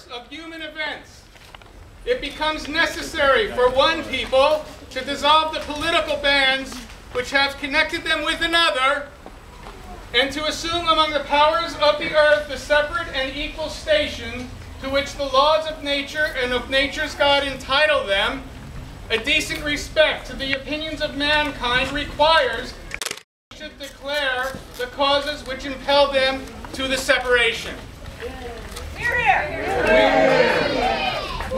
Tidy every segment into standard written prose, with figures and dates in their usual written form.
course of human events, it becomes necessary for one people to dissolve the political bands which have connected them with another, and to assume among the powers of the earth the separate and equal station to which the laws of nature and of nature's God entitle them. A decent respect to the opinions of mankind requires they should declare the causes which impel them to the separation. Hear, hear.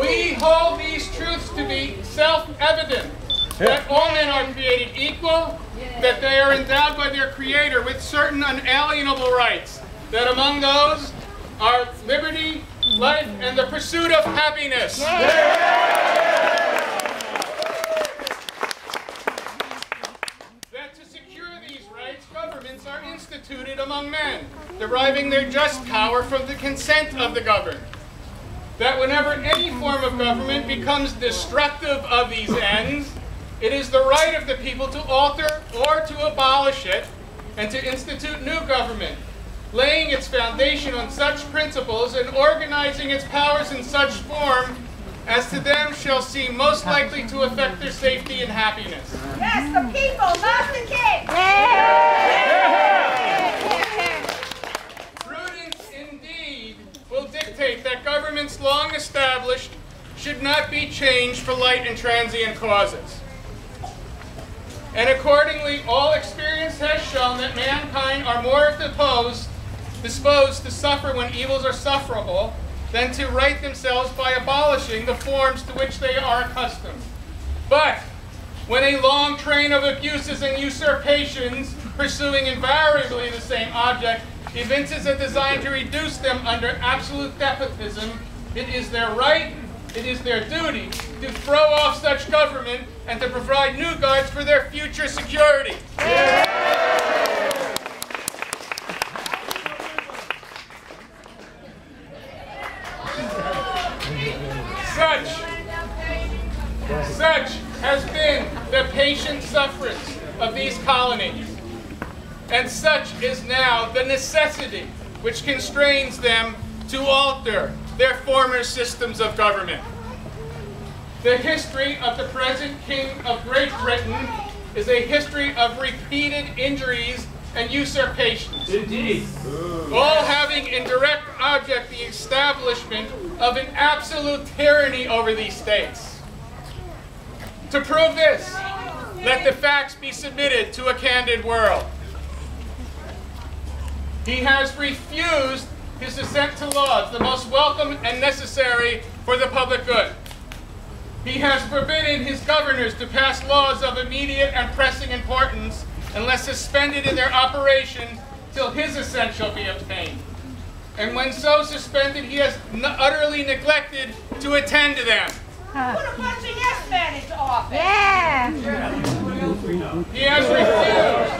We hold these truths to be self-evident, that all men are created equal, that they are endowed by their Creator with certain unalienable rights, that among those are liberty, life, and the pursuit of happiness. That to secure these rights, governments are instituted among men, deriving their just power from the consent of the governed. That whenever any form of government becomes destructive of these ends, it is the right of the people to alter or to abolish it, and to institute new government, laying its foundation on such principles and organizing its powers in such form as to them shall seem most likely to affect their safety and happiness. Yes, the people, not the king. Prudence indeed will dictate that governments long established should not be changed for light and transient causes. And accordingly, all experience has shown that mankind are more disposed to suffer when evils are sufferable than to right themselves by abolishing the forms to which they are accustomed. But when a long train of abuses and usurpations, pursuing invariably the same object, evinces a design to reduce them under absolute despotism, it is their right, it is their duty to throw off such government and to provide new guards for their future security. Such has been the patient sufferance of these colonies, and such is now the necessity which constrains them to alter their former systems of government. The history of the present King of Great Britain is a history of repeated injuries and usurpations. Indeed. All having in direct object the establishment of an absolute tyranny over these states. To prove this, let the facts be submitted to a candid world. He has refused his assent to laws, the most welcome and necessary for the public good. He has forbidden his governors to pass laws of immediate and pressing importance unless suspended in their operation till his assent shall be obtained. And when so suspended, he has utterly neglected to attend to them. Put a bunch of yes men into office. Yeah. He has refused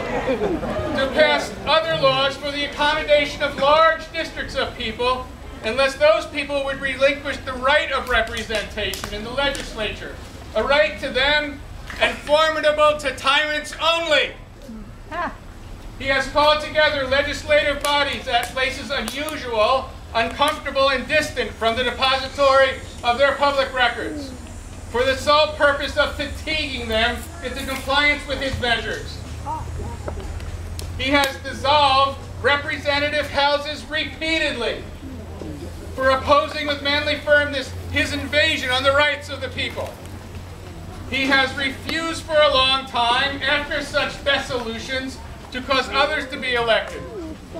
to pass other laws for the accommodation of large districts of people unless those people would relinquish the right of representation in the legislature, a right to them and formidable to tyrants only. He has called together legislative bodies at places unusual, uncomfortable, and distant from the depository of their public records, for the sole purpose of fatiguing them into compliance with his measures. He has dissolved representative houses repeatedly for opposing with manly firmness his invasion on the rights of the people. He has refused for a long time, after such dissolutions, to cause others to be elected,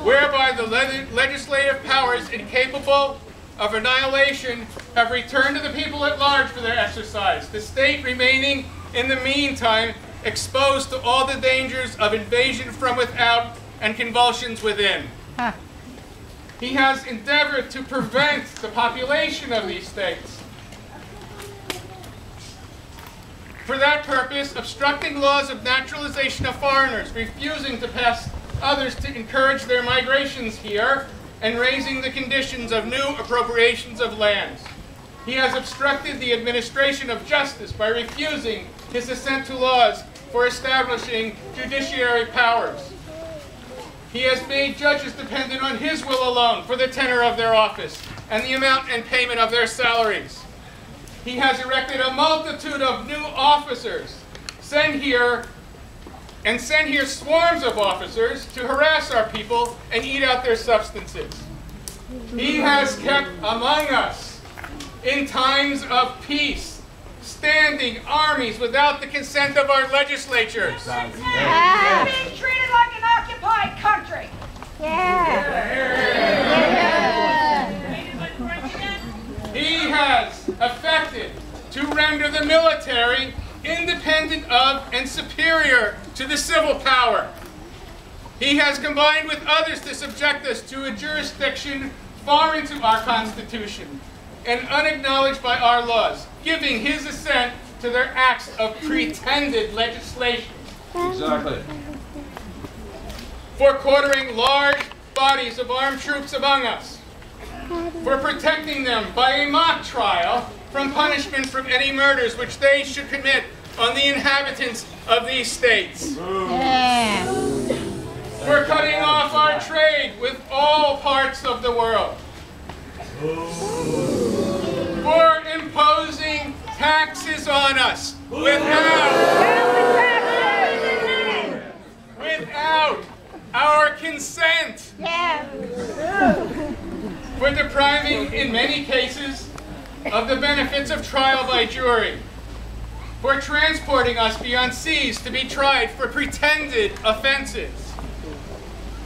whereby the legislative powers incapable of annihilation have returned to the people at large for their exercise, the state remaining in the meantime exposed to all the dangers of invasion from without and convulsions within. He has endeavored to prevent the population of these states. For that purpose, obstructing laws of naturalization of foreigners, refusing to pass others to encourage their migrations here, and raising the conditions of new appropriations of lands. He has obstructed the administration of justice by refusing his assent to laws for establishing judiciary powers. He has made judges dependent on his will alone for the tenure of their office and the amount and payment of their salaries. He has erected a multitude of new officers, send here swarms of officers to harass our people and eat out their substances. He has kept among us, in times of peace, standing armies without the consent of our legislatures. Being treated like an occupied country. He has effected to render the military independent of and superior to the civil power. He has combined with others to subject us to a jurisdiction foreign to our Constitution and unacknowledged by our laws, giving his assent to their acts of pretended legislation. Exactly. For quartering large bodies of armed troops among us, for protecting them by a mock trial from punishment from any murders which they should commit on the inhabitants of these states. For cutting off our trade with all parts of the world. For imposing taxes on us without our consent. For depriving, in many cases, of the benefits of trial by jury. For transporting us beyond seas to be tried for pretended offenses.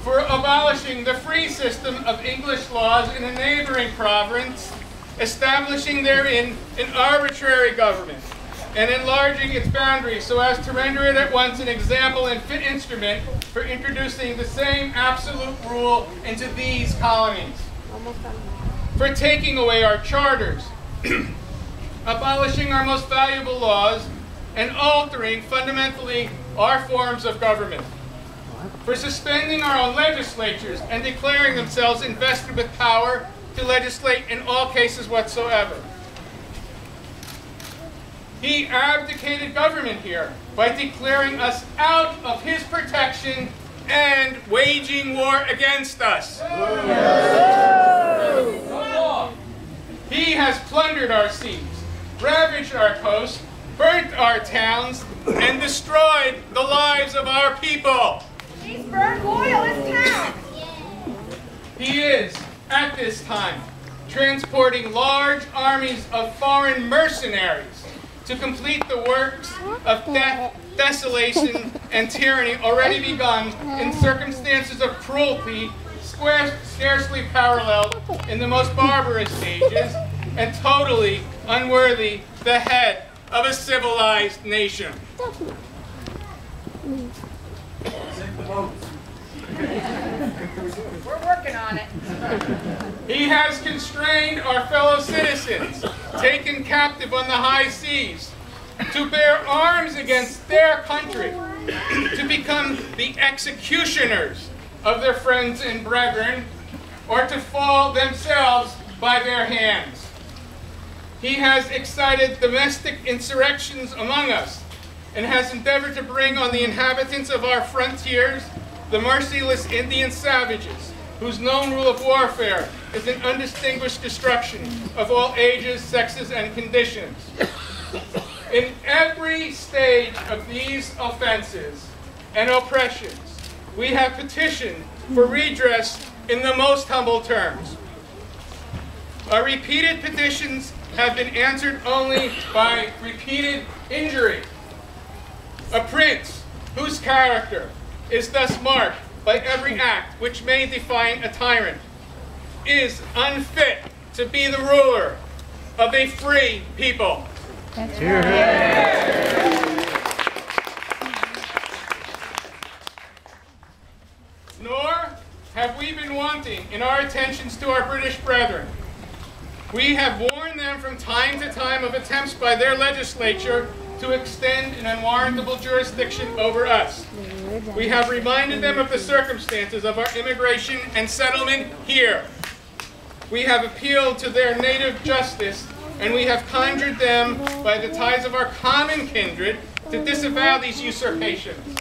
For abolishing the free system of English laws in a neighboring province, establishing therein an arbitrary government, and enlarging its boundaries so as to render it at once an example and fit instrument for introducing the same absolute rule into these colonies. For taking away our charters, abolishing our most valuable laws, and altering fundamentally our forms of government. For suspending our own legislatures and declaring themselves invested with power to legislate in all cases whatsoever. He abdicated government here by declaring us out of his protection and waging war against us. He has plundered our seas, ravaged our coast, burnt our towns, and destroyed the lives of our people. He's burned loyalist towns. He is, at this time, transporting large armies of foreign mercenaries to complete the works of death, desolation, and tyranny already begun in circumstances of cruelty scarcely paralleled in the most barbarous ages and totally unworthy the head of a civilized nation. We're working on it. He has constrained our fellow citizens, taken captive on the high seas, to bear arms against their country, to become the executioners of their friends and brethren, or to fall themselves by their hands. He has excited domestic insurrections among us, and has endeavored to bring on the inhabitants of our frontiers the merciless Indian savages, whose known rule of warfare is an undistinguished destruction of all ages, sexes, and conditions. In every stage of these offenses and oppressions, we have petitioned for redress in the most humble terms. Our repeated petitions have been answered only by repeated injury. A prince whose character is thus marked by every act which may define a tyrant is unfit to be the ruler of a free people. Nor have we been wanting in our attentions to our British brethren. We have warned them from time to time of attempts by their legislature to extend an unwarrantable jurisdiction over us. We have reminded them of the circumstances of our immigration and settlement here. We have appealed to their native justice, and we have conjured them by the ties of our common kindred to disavow these usurpations.